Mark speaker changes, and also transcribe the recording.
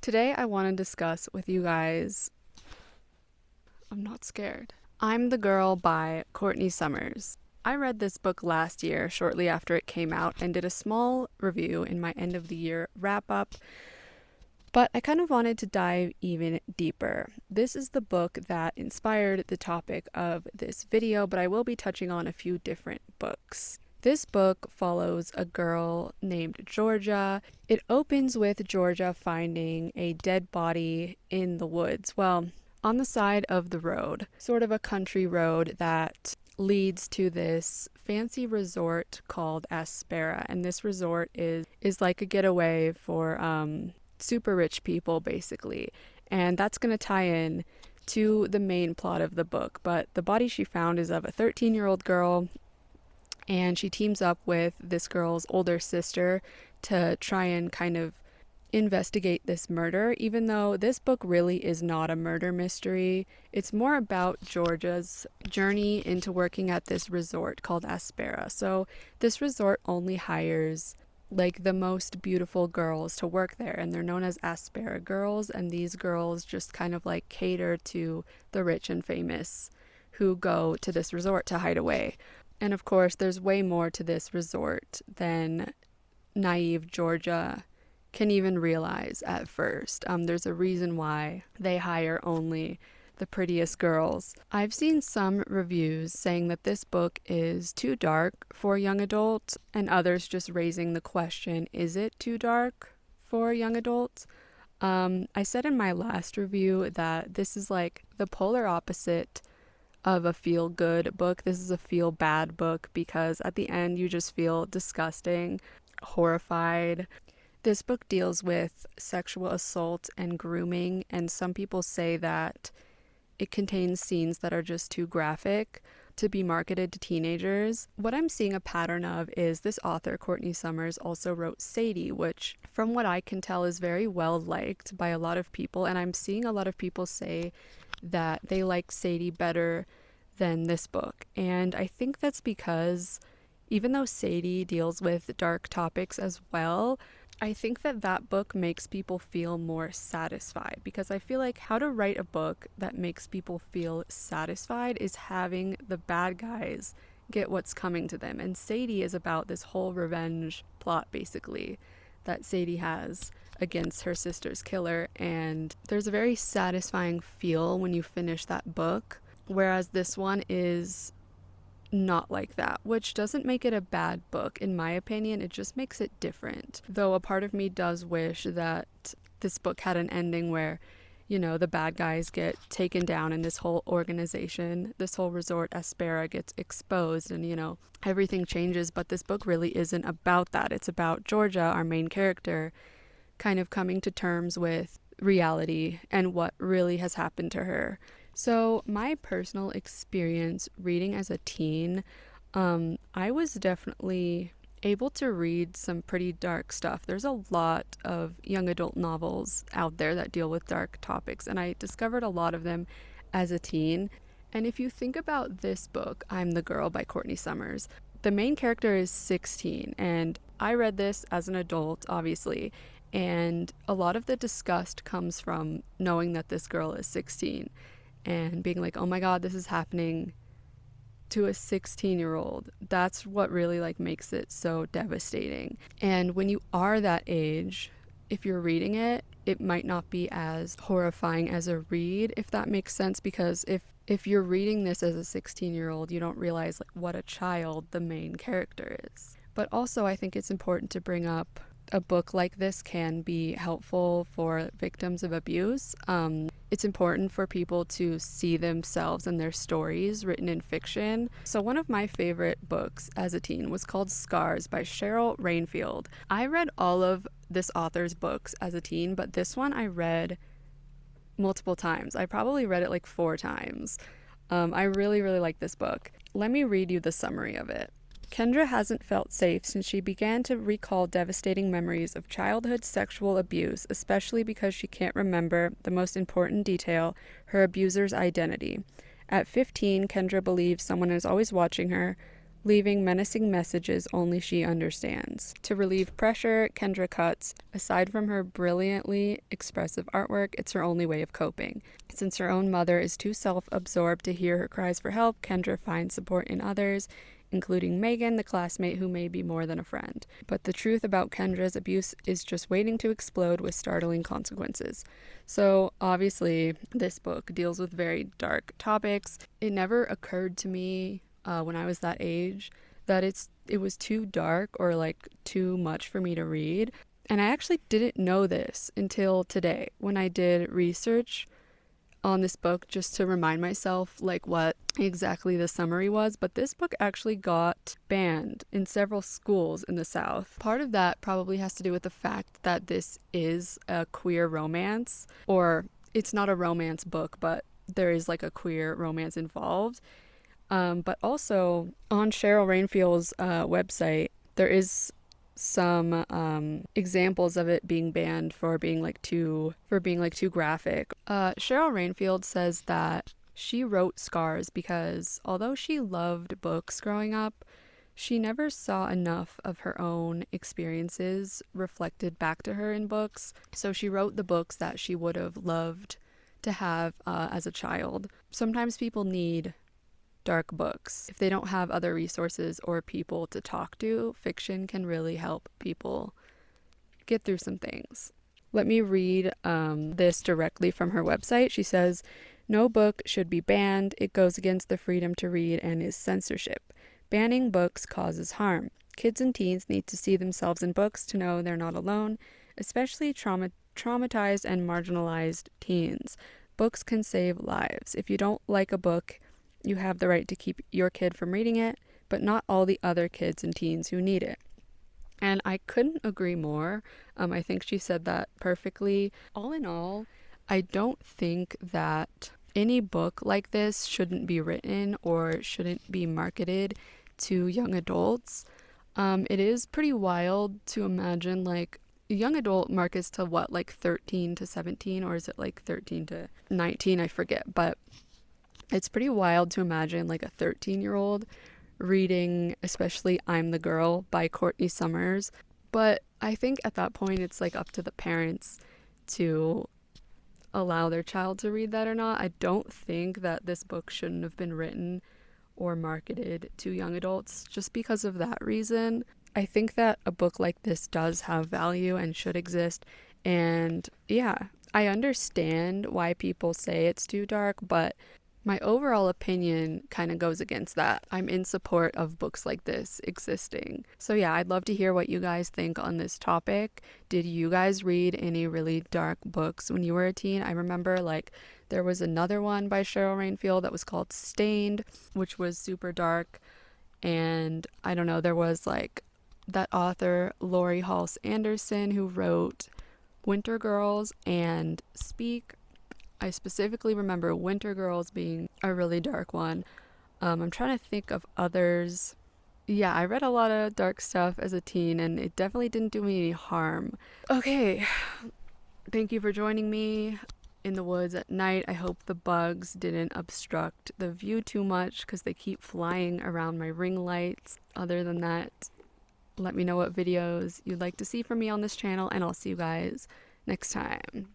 Speaker 1: Today I want to discuss with you guys I'm Not Scared. I'm the Girl by Courtney Summers. I read this book last year, shortly after it came out, and did a small review in my end of the year wrap up, but I kind of wanted to dive even deeper. This is the book that inspired the topic of this video, but I will be touching on a few different books. This book follows a girl named Georgia. It opens with Georgia finding a dead body in the woods. Well, on the side of the road, sort of a country road that leads to this fancy resort called Aspera. And this resort is like a getaway for super rich people, basically. And that's going to tie in to the main plot of the book. But the body she found is of a 13-year-old girl, and she teams up with this girl's older sister to try and kind of investigate this murder, even though this book really is not a murder mystery. It's more about Georgia's journey into working at this resort called Aspera. So this resort only hires like the most beautiful girls to work there, and they're known as Aspera girls, and these girls just kind of like cater to the rich and famous who go to this resort to hide away. And of course, there's way more to this resort than naive Georgia can even realize at first. There's a reason why they hire only the prettiest girls. I've seen some reviews saying that this book is too dark for young adults, and others just raising the question, is it too dark for young adults? I said in my last review that this is like the polar opposite of a feel-good book. This is a feel-bad book because at the end you just feel disgusting, horrified. This book deals with sexual assault and grooming, and some people say that it contains scenes that are just too graphic to be marketed to teenagers. What I'm seeing a pattern of is this author, Courtney Summers, also wrote Sadie, which from what I can tell is very well liked by a lot of people, and I'm seeing a lot of people say that they like Sadie better than this book. And I think that's because even though Sadie deals with dark topics as well, I think that that book makes people feel more satisfied, because I feel like how to write a book that makes people feel satisfied is having the bad guys get what's coming to them. And Sadie is about this whole revenge plot, basically, that Sadie has against her sister's killer, and there's a very satisfying feel when you finish that book, whereas this one is not like that, which doesn't make it a bad book in my opinion. It just makes it different, though a part of me does wish that this book had an ending where, you know, the bad guys get taken down and this whole organization, this whole resort Aspera gets exposed and, you know, everything changes. But this book really isn't about that. It's about Georgia, our main character, kind of coming to terms with reality and what really has happened to her. So my personal experience reading as a teen, I was definitely able to read some pretty dark stuff. There's a lot of young adult novels out there that deal with dark topics, and I discovered a lot of them as a teen. And if you think about this book, I'm the Girl by Courtney Summers, the main character is 16, and I read this as an adult, obviously, and a lot of the disgust comes from knowing that this girl is 16 and being like, oh my god, this is happening to a 16-year-old. That's what really like makes it so devastating. And when you are that age, if you're reading it, it might not be as horrifying as a read, if that makes sense, because if you're reading this as a 16-year-old, you don't realize like what a child the main character is. But also I think it's important to bring up a book like this can be helpful for victims of abuse. It's important for people to see themselves and their stories written in fiction. So one of my favorite books as a teen was called Scars by Cheryl Rainfield. I read all of this author's books as a teen, but this one I read multiple times. I probably read it like 4 times. I really, really like this book. Let me read you the summary of it. Kendra hasn't felt safe since she began to recall devastating memories of childhood sexual abuse, especially because she can't remember the most important detail, her abuser's identity. At 15, Kendra believes someone is always watching her, leaving menacing messages only she understands. To relieve pressure, Kendra cuts. Aside from her brilliantly expressive artwork, it's her only way of coping. Since her own mother is too self-absorbed to hear her cries for help, Kendra finds support in others, including Megan, the classmate who may be more than a friend. But the truth about Kendra's abuse is just waiting to explode with startling consequences. So obviously, this book deals with very dark topics. It never occurred to me when I was that age that it was too dark or like too much for me to read. And I actually didn't know this until today when I did research on this book just to remind myself like what exactly the summary was. But this book actually got banned in several schools in the South. Part of that probably has to do with the fact that this is a queer romance, or it's not a romance book, but there is like a queer romance involved. But also on Cheryl Rainfield's website, there is some examples of it being banned for being like too graphic. Cheryl Rainfield says that she wrote Scars because although she loved books growing up, she never saw enough of her own experiences reflected back to her in books. So she wrote the books that she would have loved to have as a child. Sometimes people need dark books. If they don't have other resources or people to talk to, fiction can really help people get through some things. Let me read this directly from her website. She says, "No book should be banned. It goes against the freedom to read and is censorship. Banning books causes harm. Kids and teens need to see themselves in books to know they're not alone, especially traumatized and marginalized teens. Books can save lives. If you don't like a book, you have the right to keep your kid from reading it, but not all the other kids and teens who need it." And I couldn't agree more. I think she said that perfectly. All in all, I don't think that any book like this shouldn't be written or shouldn't be marketed to young adults. It is pretty wild to imagine like a young adult markets to what, like 13 to 17, or is it like 13 to 19? I forget, but it's pretty wild to imagine like a 13-year-old reading, especially I'm the Girl by Courtney Summers. But I think at that point it's like up to the parents to allow their child to read that or not. I don't think that this book shouldn't have been written or marketed to young adults just because of that reason. I think that a book like this does have value and should exist. And yeah, I understand why people say it's too dark, but my overall opinion kind of goes against that. I'm in support of books like this existing. So yeah, I'd love to hear what you guys think on this topic. Did you guys read any really dark books when you were a teen? I remember like there was another one by Cheryl Rainfield that was called Stained, which was super dark. And I don't know, there was like that author Lori Halse Anderson who wrote Winter Girls and Speak. I specifically remember Winter Girls being a really dark one. I'm trying to think of others. Yeah, I read a lot of dark stuff as a teen, and it definitely didn't do me any harm. Okay, thank you for joining me in the woods at night. I hope the bugs didn't obstruct the view too much because they keep flying around my ring lights. Other than that, let me know what videos you'd like to see from me on this channel, and I'll see you guys next time.